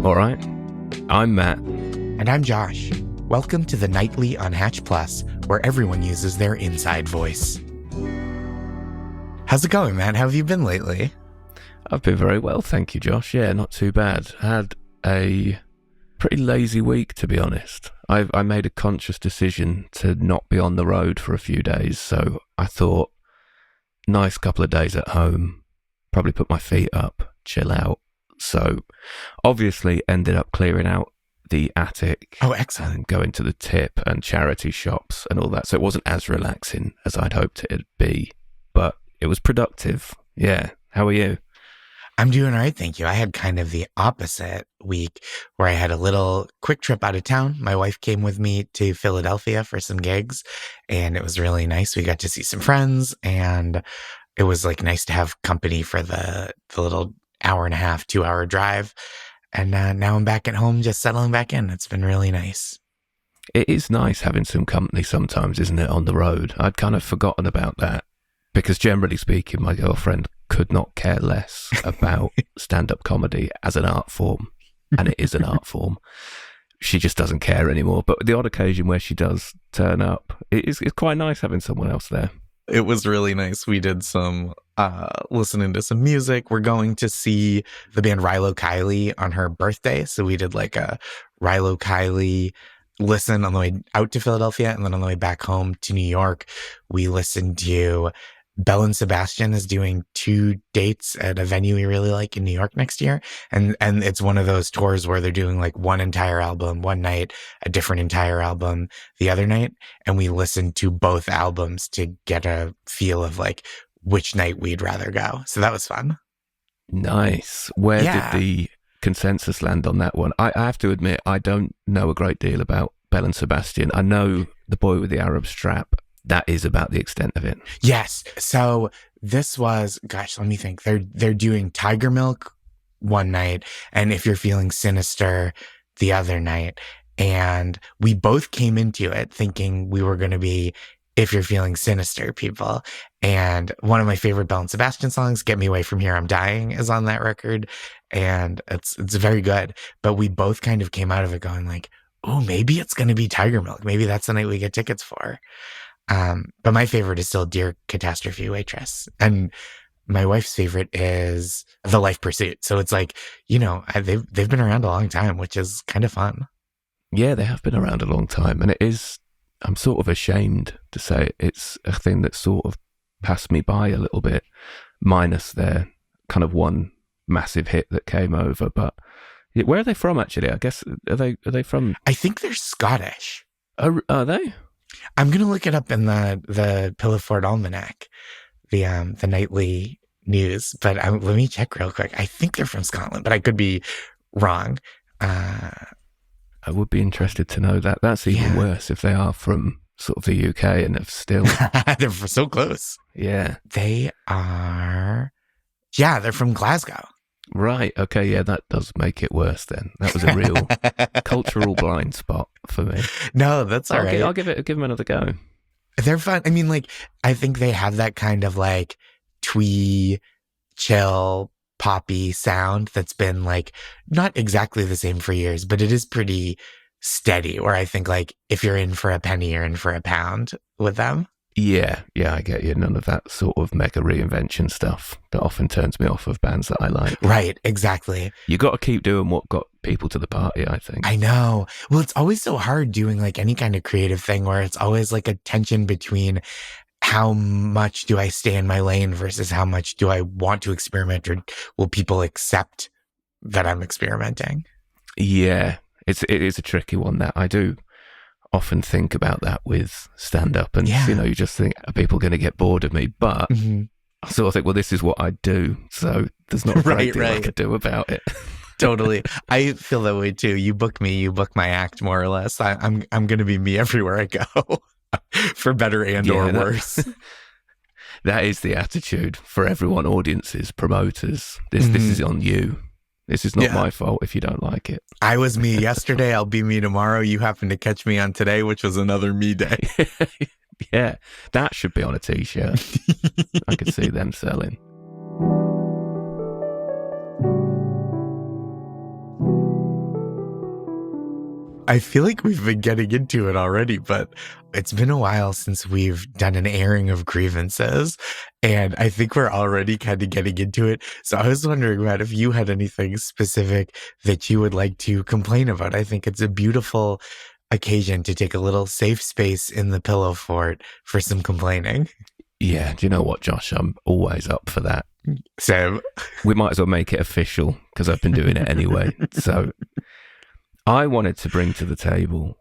All right. I'm Matt. And I'm Josh. Welcome to the Nightly on Hatch Plus, where everyone uses their inside voice. How's it going, Matt? How have you been lately? I've been very well, thank you, Josh. Yeah, not too bad. Had a pretty lazy week, to be honest. I made a conscious decision to not be on the road for a few days, so I thought, nice couple of days at home, probably put my feet up, chill out. So obviously ended up clearing out the attic. Oh, excellent. And going to the tip and charity shops and all that. So it wasn't as relaxing as I'd hoped it'd be, but it was productive. Yeah. How are you? I'm doing all right, thank you. I had kind of the opposite week where I had a little quick trip out of town. My wife came with me to Philadelphia for some gigs, and it was really nice. We got to see some friends, and it was like nice to have company for the little hour and a half, 2-hour drive. And now I'm back at home, just settling back in. It's been really nice. It is nice having some company sometimes, isn't it, on the road? I'd kind of forgotten about that because generally speaking, my girlfriend could not care less about stand-up comedy as an art form. And it is an art form. She just doesn't care anymore. But the odd occasion where she does turn up, it's quite nice having someone else there. It was really nice. We did some listening to some music. We're going to see the band Rilo Kiley on her birthday. So we did like a Rilo Kiley listen on the way out to Philadelphia. And then on the way back home to New York, we listened to Belle and Sebastian is doing 2 dates at a venue we really like in New York next year. And it's one of those tours where they're doing like one entire album one night, a different entire album the other night. And we listened to both albums to get a feel of like which night we'd rather go. So that was fun. Nice. Where did the consensus land on that one? I have to admit, I don't know a great deal about Belle and Sebastian. I know The Boy with the Arab Strap. That is about the extent of it. Yes. So this was, gosh, let me think. They're doing Tiger Milk one night, and If You're Feeling Sinister the other night. And we both came into it thinking we were going to be If You're Feeling Sinister people. And one of my favorite Belle and Sebastian songs, Get Me Away From Here, I'm Dying, is on that record. And it's very good. But we both kind of came out of it going like, oh, maybe it's going to be Tiger Milk. Maybe that's the night we get tickets for. But my favorite is still Dear Catastrophe Waitress. And my wife's favorite is The Life Pursuit. So it's like, you know, they've been around a long time, which is kind of fun. Yeah, they have been around a long time. And it is, I'm sort of ashamed to say it's a thing that sort of passed me by a little bit, minus their kind of one massive hit that came over. But where are they from, actually? I guess, are they from? I think they're Scottish. Are they? I'm going to look it up in the Pillowford Almanac, the nightly news, but let me check real quick. I think they're from Scotland, but I could be wrong. I would be interested to know that. That's even worse if they are from sort of the UK and have still... They're so close. Yeah. They're from Glasgow. Right. Okay. Yeah, that does make it worse then. That was a real cultural blind spot for me. No, that's all right. I'll give them another go. They're fun. I mean, like, I think they have that kind of like twee, chill, poppy sound that's been like not exactly the same for years, but it is pretty steady. Where I think like if you're in for a penny, you're in for a pound with them. Yeah, I get you. None of that sort of mega reinvention stuff that often turns me off of bands that I like. Right, exactly. You got to keep doing what got people to the party, I think. I know. Well, it's always so hard doing like any kind of creative thing where it's always like a tension between how much do I stay in my lane versus how much do I want to experiment, or will people accept that I'm experimenting? Yeah, it is a tricky one that I do often think about that with stand-up, and you just think, are people going to get bored of me? But I sort of think, well, this is what I do, so there's not a great deal I could do about it. Totally. I feel that way too. You book me, you book my act, more or less. I'm going to be me everywhere I go, for better and or worse. That is the attitude for everyone, audiences, promoters. This is on you. This is not my fault if you don't like it. I was me yesterday. I'll be me tomorrow. You happen to catch me on today, which was another me day. Yeah, that should be on a t-shirt. I could see them selling. I feel like we've been getting into it already, but it's been a while since we've done an airing of grievances. And I think we're already kind of getting into it. So I was wondering, Matt, if you had anything specific that you would like to complain about. I think it's a beautiful occasion to take a little safe space in the pillow fort for some complaining. Yeah, do you know what, Josh? I'm always up for that. So We might as well make it official because I've been doing it anyway. So I wanted to bring to the table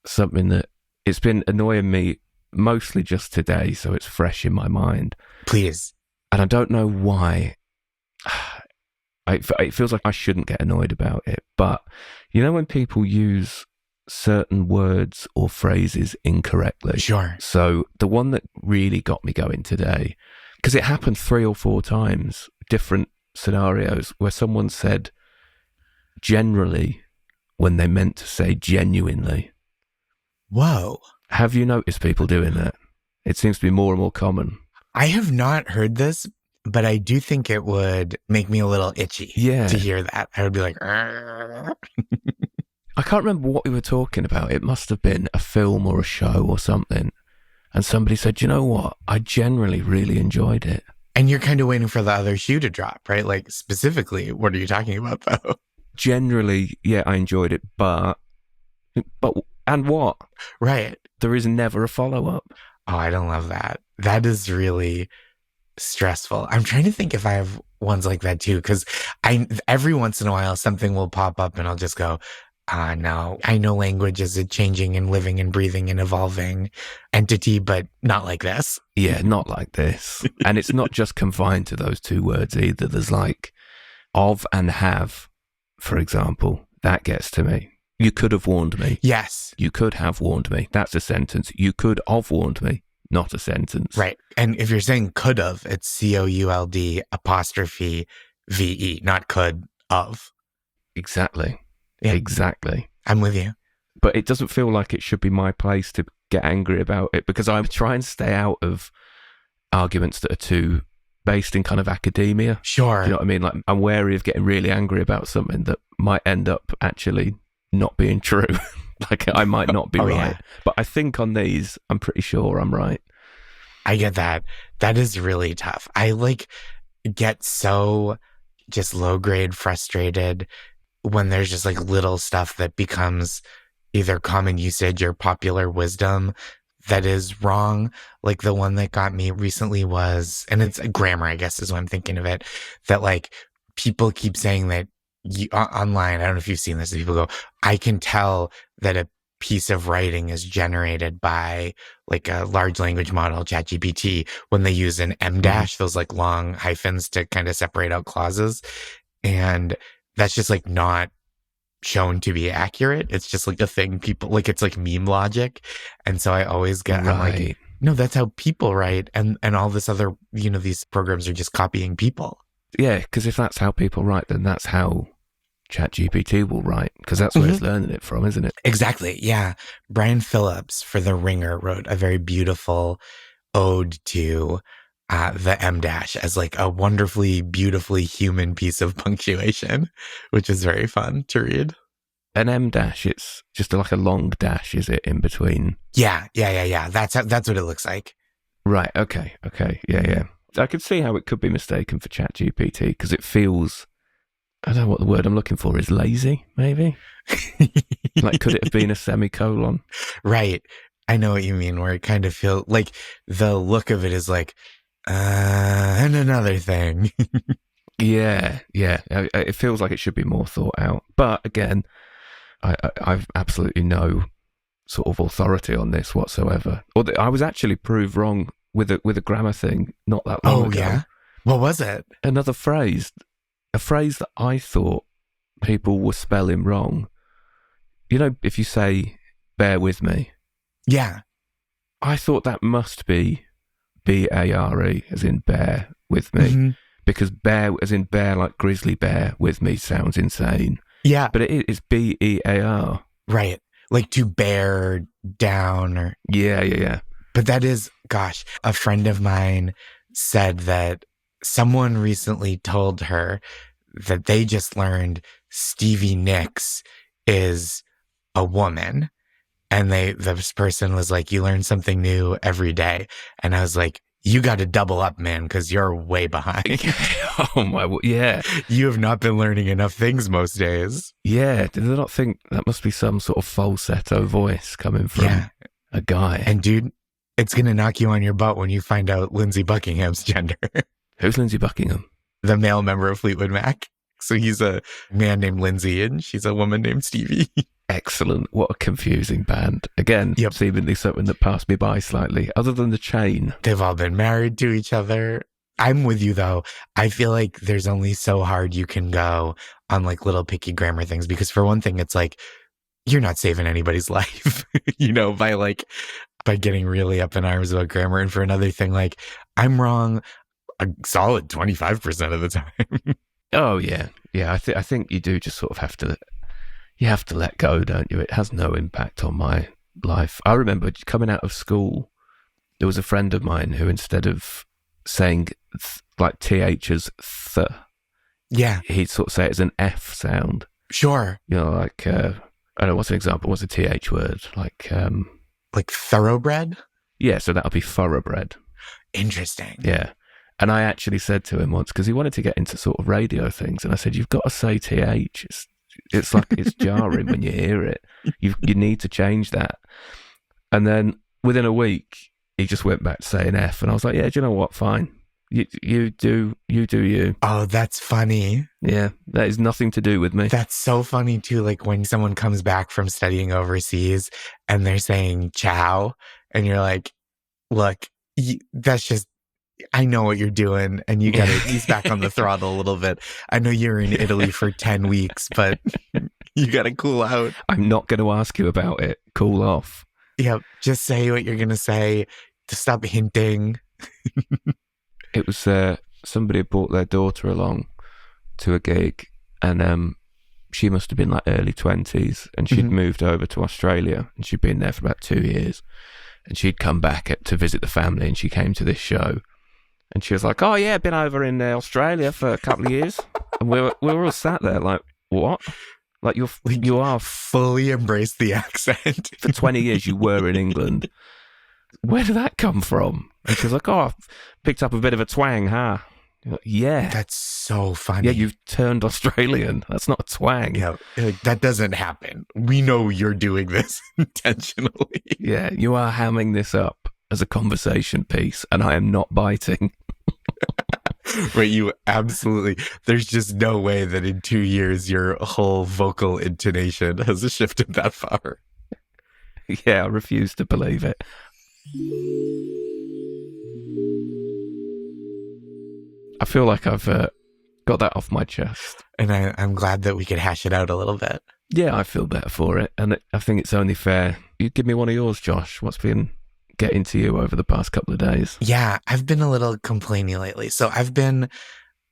something that it's been annoying me mostly just today, so it's fresh in my mind. please. And I don't know why. It feels like I shouldn't get annoyed about it. But you know when people use certain words or phrases incorrectly? Sure. So the one that really got me going today, because it happened 3 or 4 times, different scenarios, where someone said generally when they meant to say genuinely. Whoa. Have you noticed people doing that? It seems to be more and more common. I have not heard this, but I do think it would make me a little itchy to hear that. I would be like, "Arr." I can't remember what we were talking about. It must have been a film or a show or something. And somebody said, you know what? I generally really enjoyed it. And you're kind of waiting for the other shoe to drop, right? Like specifically, what are you talking about though? Generally, yeah, I enjoyed it, but and what? Right. There is never a follow-up. Oh, I don't love that. That is really stressful. I'm trying to think if I have ones like that too, because every once in a while something will pop up and I'll just go, no, I know language is a changing and living and breathing and evolving entity, but not like this. Yeah, not like this. And it's not just confined to those 2 words either. There's like of and have, for example. That gets to me. You could have warned me. Yes. You could have warned me. That's a sentence. You could have warned me. Not a sentence. Right. And if you're saying could have, it's COULD apostrophe VE, not could of. Exactly. Yeah. Exactly. I'm with you. But it doesn't feel like it should be my place to get angry about it because I try and stay out of arguments that are too based in kind of academia. Sure. Do you know what I mean? Like I'm wary of getting really angry about something that might end up actually not being true. Like I might not be right. Yeah. But I think on these, I'm pretty sure I'm right. I get that. That is really tough. I get so just low grade frustrated when there's just like little stuff that becomes either common usage or popular wisdom that is wrong. Like the one that got me recently was, and it's grammar, I guess is what I'm thinking of it, that like people keep saying that online, I don't know if you've seen this, people go, I can tell that a piece of writing is generated by like a large language model, ChatGPT, when they use an M dash, those like long hyphens to kind of separate out clauses. And that's just like not shown to be accurate. It's just like a thing people like, it's like meme logic. And so I always get, I'm like, no, that's how people write. And all this other, these programs are just copying people. Yeah, because if that's how people write, then that's how ChatGPT will write, because that's where it's learning it from, isn't it? Exactly, yeah. Brian Phillips for The Ringer wrote a very beautiful ode to the M dash as like a wonderfully, beautifully human piece of punctuation, which is very fun to read. An M dash, it's just like a long dash, is it, in between? Yeah. That's what it looks like. Right, okay, yeah. I could see how it could be mistaken for ChatGPT because it feels, I don't know what the word I'm looking for is, lazy, maybe? Like, could it have been a semicolon? Right. I know what you mean, where it kind of feels like the look of it is like, and another thing. Yeah. It feels like it should be more thought out. But again, I've absolutely no sort of authority on this whatsoever. I was actually proved wrong with a grammar thing not that long ago. Oh, yeah? What was it? Another phrase. A phrase that I thought people were spelling wrong. You know, if you say, bear with me. Yeah. I thought that must be B-A-R-E, as in bear with me. Mm-hmm. Because bear, as in bear, like grizzly bear with me, sounds insane. Yeah. But it's B-E-A-R. Right. Like to bear down or... Yeah. But that is, gosh, a friend of mine said that someone recently told her that they just learned Stevie Nicks is a woman. And this person was like, you learn something new every day. And I was like, you got to double up, man, because you're way behind. Oh my, yeah. You have not been learning enough things most days. Yeah. Did they not think that must be some sort of falsetto voice coming from a guy? And dude, it's going to knock you on your butt when you find out Lindsey Buckingham's gender. Who's Lindsey Buckingham? The male member of Fleetwood Mac. So he's a man named Lindsay and she's a woman named Stevie. Excellent. What a confusing band. Again, seemingly something that passed me by slightly, other than the chain. They've all been married to each other. I'm with you, though. I feel like there's only so hard you can go on like little picky grammar things. Because for one thing, it's like, you're not saving anybody's life, by getting really up in arms about grammar. And for another thing, like, I'm wrong a solid 25% of the time. Oh, yeah. Yeah, I think you do just sort of have to let go, don't you? It has no impact on my life. I remember coming out of school, there was a friend of mine who, instead of saying like TH as th, he'd sort of say it as an F sound. Sure. You know, like, I don't know, what's an example? What's a TH word? Like thoroughbred? Yeah, so that'll be thoroughbred. Interesting. Yeah. And I actually said to him once, because he wanted to get into sort of radio things, and I said, you've got to say TH. It's like, it's jarring when you hear it. You need to change that. And then within a week, he just went back to saying F. And I was like, yeah, do you know what? Fine. You do you. Oh, that's funny. Yeah, that is nothing to do with me. That's so funny too. Like when someone comes back from studying overseas and they're saying ciao, and you're like, look, that's just, I know what you're doing, and you gotta ease back on the throttle a little bit. I know you're in Italy for 10 weeks, but you gotta cool out. I'm not going to ask you about it. Cool off. Yep. Just say what you're gonna say. To stop hinting. It was somebody had brought their daughter along to a gig, and she must have been like early 20s, and she'd moved over to Australia, and she'd been there for about 2 years, and she'd come back to visit the family, and she came to this show. And she was like, oh, yeah, been over in Australia for a couple of years. And we were all sat there like, what? Like, you are fully embraced the accent. For 20 years, you were in England. Where did that come from? And she was like, oh, I've picked up a bit of a twang, huh? Like, yeah. That's so funny. Yeah, you've turned Australian. That's not a twang. Yeah, that doesn't happen. We know you're doing this intentionally. Yeah, you are hamming this up as a conversation piece, and I am not biting. Right, you absolutely. There's just no way that in 2 years your whole vocal intonation has shifted that far. Yeah, I refuse to believe it. I feel like I've got that off my chest. And I'm glad that we could hash it out a little bit. Yeah, I feel better for it. And I think it's only fair. You give me one of yours, Josh. What's been getting to you over the past couple of days? Yeah, I've been a little complaining lately. So I've been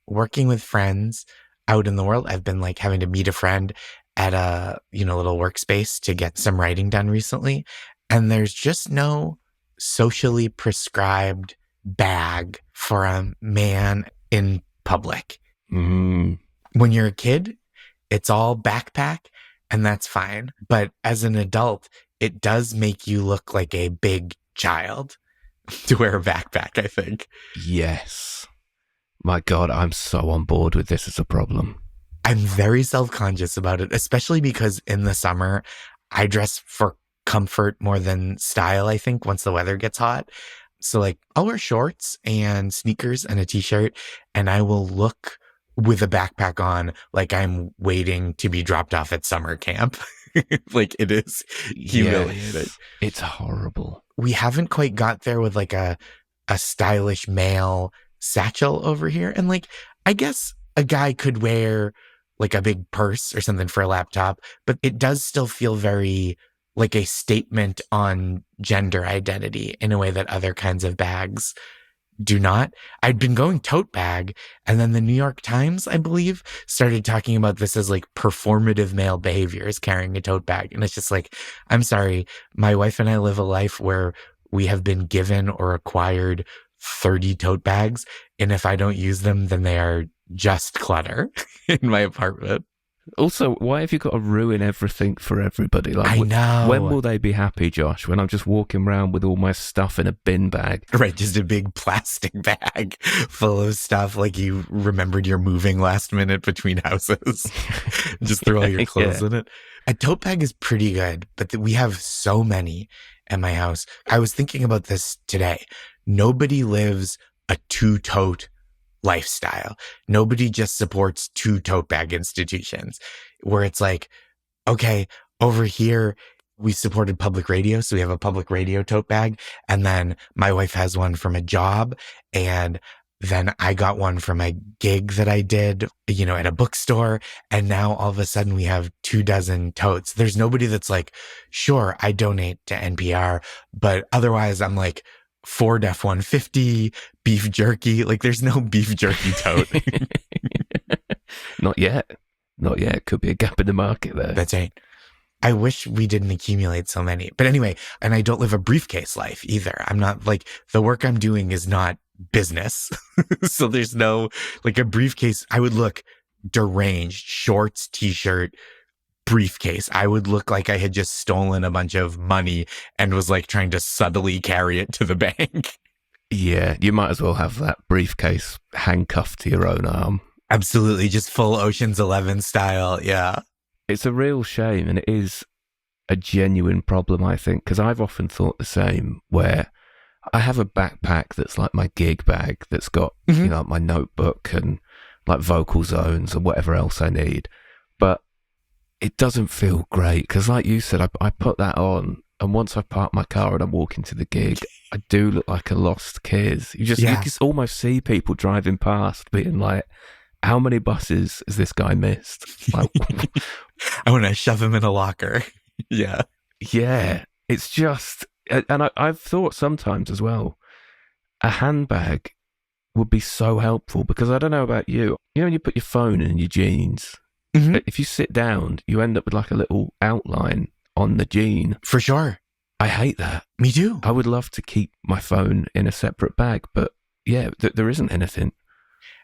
working with friends out in the world. I've been like having to meet a friend at a, little workspace to get some writing done recently. And there's just no socially prescribed bag for a man in public. Mm. When you're a kid, it's all backpack, and that's fine. But as an adult, it does make you look like a big child to wear a backpack, I think. Yes. My God, I'm so on board with this as a problem. I'm very self-conscious about it, especially because in the summer, I dress for comfort more than style, I think, once the weather gets hot. So like I'll wear shorts and sneakers and a t-shirt, and I will look with a backpack on like I'm waiting to be dropped off at summer camp. Like it is humiliating. Yes, it's horrible. We haven't quite got there with like a stylish male satchel over here. And like, I guess a guy could wear like a big purse or something for a laptop, but it does still feel very like a statement on gender identity in a way that other kinds of bags do not. I'd been going tote bag, and then the New York Times, I believe, started talking about this as like performative male behavior is carrying a tote bag. And it's just like, I'm sorry, my wife and I live a life where we have been given or acquired 30 tote bags. And if I don't use them, then they are just clutter in my apartment. Also, why have you got to ruin everything for everybody? Like, I know. When will they be happy, Josh? When I'm just walking around with all my stuff in a bin bag? Right, just a big plastic bag full of stuff like you remembered you're moving last minute between houses. Just throw all your clothes in it. A tote bag is pretty good, but we have so many at my house. I was thinking about this today. Nobody lives a two-tote lifestyle. Nobody just supports two tote bag institutions where it's like, okay, over here, we supported public radio. So we have a public radio tote bag. And then my wife has one from a job. And then I got one from a gig that I did, at a bookstore. And now all of a sudden we have 24 totes. There's nobody that's like, sure, I donate to NPR, but otherwise I'm like, Ford F-150, beef jerky. Like there's no beef jerky tote. Not yet. Could be a gap in the market there. That's right. I wish we didn't accumulate so many. But anyway, and I don't live a briefcase life either. I'm not like, the work I'm doing is not business. So there's no, like a briefcase. I would look deranged, shorts, t-shirt, briefcase. I would look like I had just stolen a bunch of money and was like trying to subtly carry it to the bank. Yeah, you might as well have that briefcase handcuffed to your own arm. Absolutely, just full Ocean's 11 style, yeah. It's a real shame, and it is a genuine problem, I think, because I've often thought the same, where I have a backpack that's like my gig bag that's got, my notebook and like vocal zones and whatever else I need. But it doesn't feel great because, like you said, I put that on, and once I park my car and I'm walking to the gig, I do look like a lost kid. You can almost see people driving past being like, how many buses has this guy missed? Like, I want to shove him in a locker. Yeah. Yeah. It's just, and I've thought sometimes as well, a handbag would be so helpful because I don't know about you. When you put your phone in your jeans, if you sit down, you end up with like a little outline on the jean. For sure. I hate that. Me too. I would love to keep my phone in a separate bag, but yeah, there isn't anything.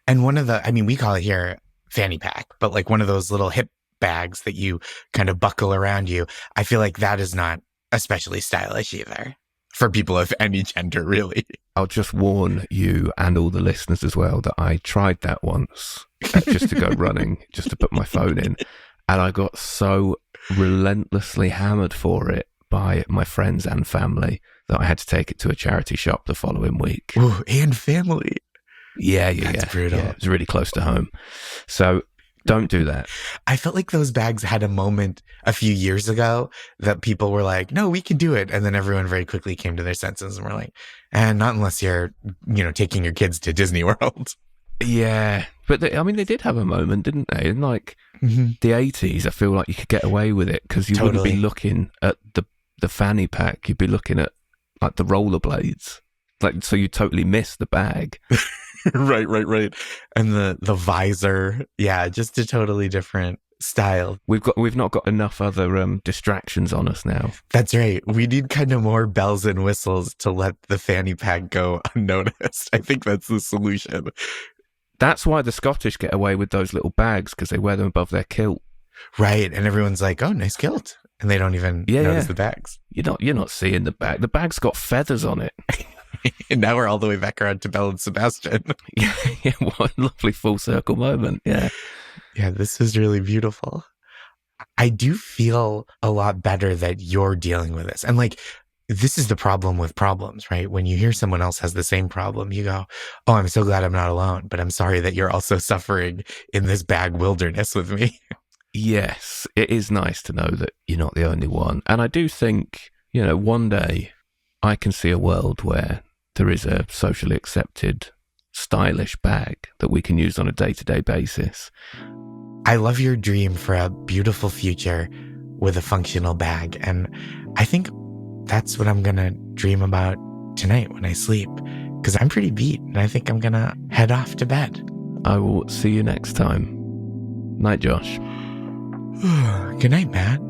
And one of we call it here fanny pack, but like one of those little hip bags that you kind of buckle around you. I feel like that is not especially stylish either for people of any gender, really. I'll just warn you and all the listeners as well that I tried that once just to go running, just to put my phone in. And I got so relentlessly hammered for it by my friends and family that I had to take it to a charity shop the following week. Ooh, and family. Yeah. That's brutal. Yeah, it was really close to home. So don't do that. I felt like those bags had a moment a few years ago that people were like, no, we can do it. And then everyone very quickly came to their senses and were like, and not unless you're, taking your kids to Disney World. Yeah. But they did have a moment, didn't they? In like the 80s, I feel like you could get away with it because you wouldn't be looking at the fanny pack. You'd be looking at like the rollerblades. Like, so you totally miss the bag. Right. And the visor. Yeah, just a totally different style. We've not got enough other distractions on us now. That's right. We need kind of more bells and whistles to let the fanny pack go unnoticed. I think that's the solution. That's why the Scottish get away with those little bags, because they wear them above their kilt. Right. And everyone's like, oh, nice kilt. And they don't even notice the bags. You're not seeing the bag. The bag's got feathers on it. And now we're all the way back around to Belle and Sebastian. Yeah, what a lovely full circle moment. Yeah. Yeah, this is really beautiful. I do feel a lot better that you're dealing with this. And like, this is the problem with problems, right? When you hear someone else has the same problem, you go, oh, I'm so glad I'm not alone, but I'm sorry that you're also suffering in this bag wilderness with me. Yes, it is nice to know that you're not the only one. And I do think, one day I can see a world where there is a socially accepted, stylish bag that we can use on a day-to-day basis. I love your dream for a beautiful future with a functional bag. And I think that's what I'm going to dream about tonight when I sleep, because I'm pretty beat and I think I'm going to head off to bed. I will see you next time. Night, Josh. Good night, Matt.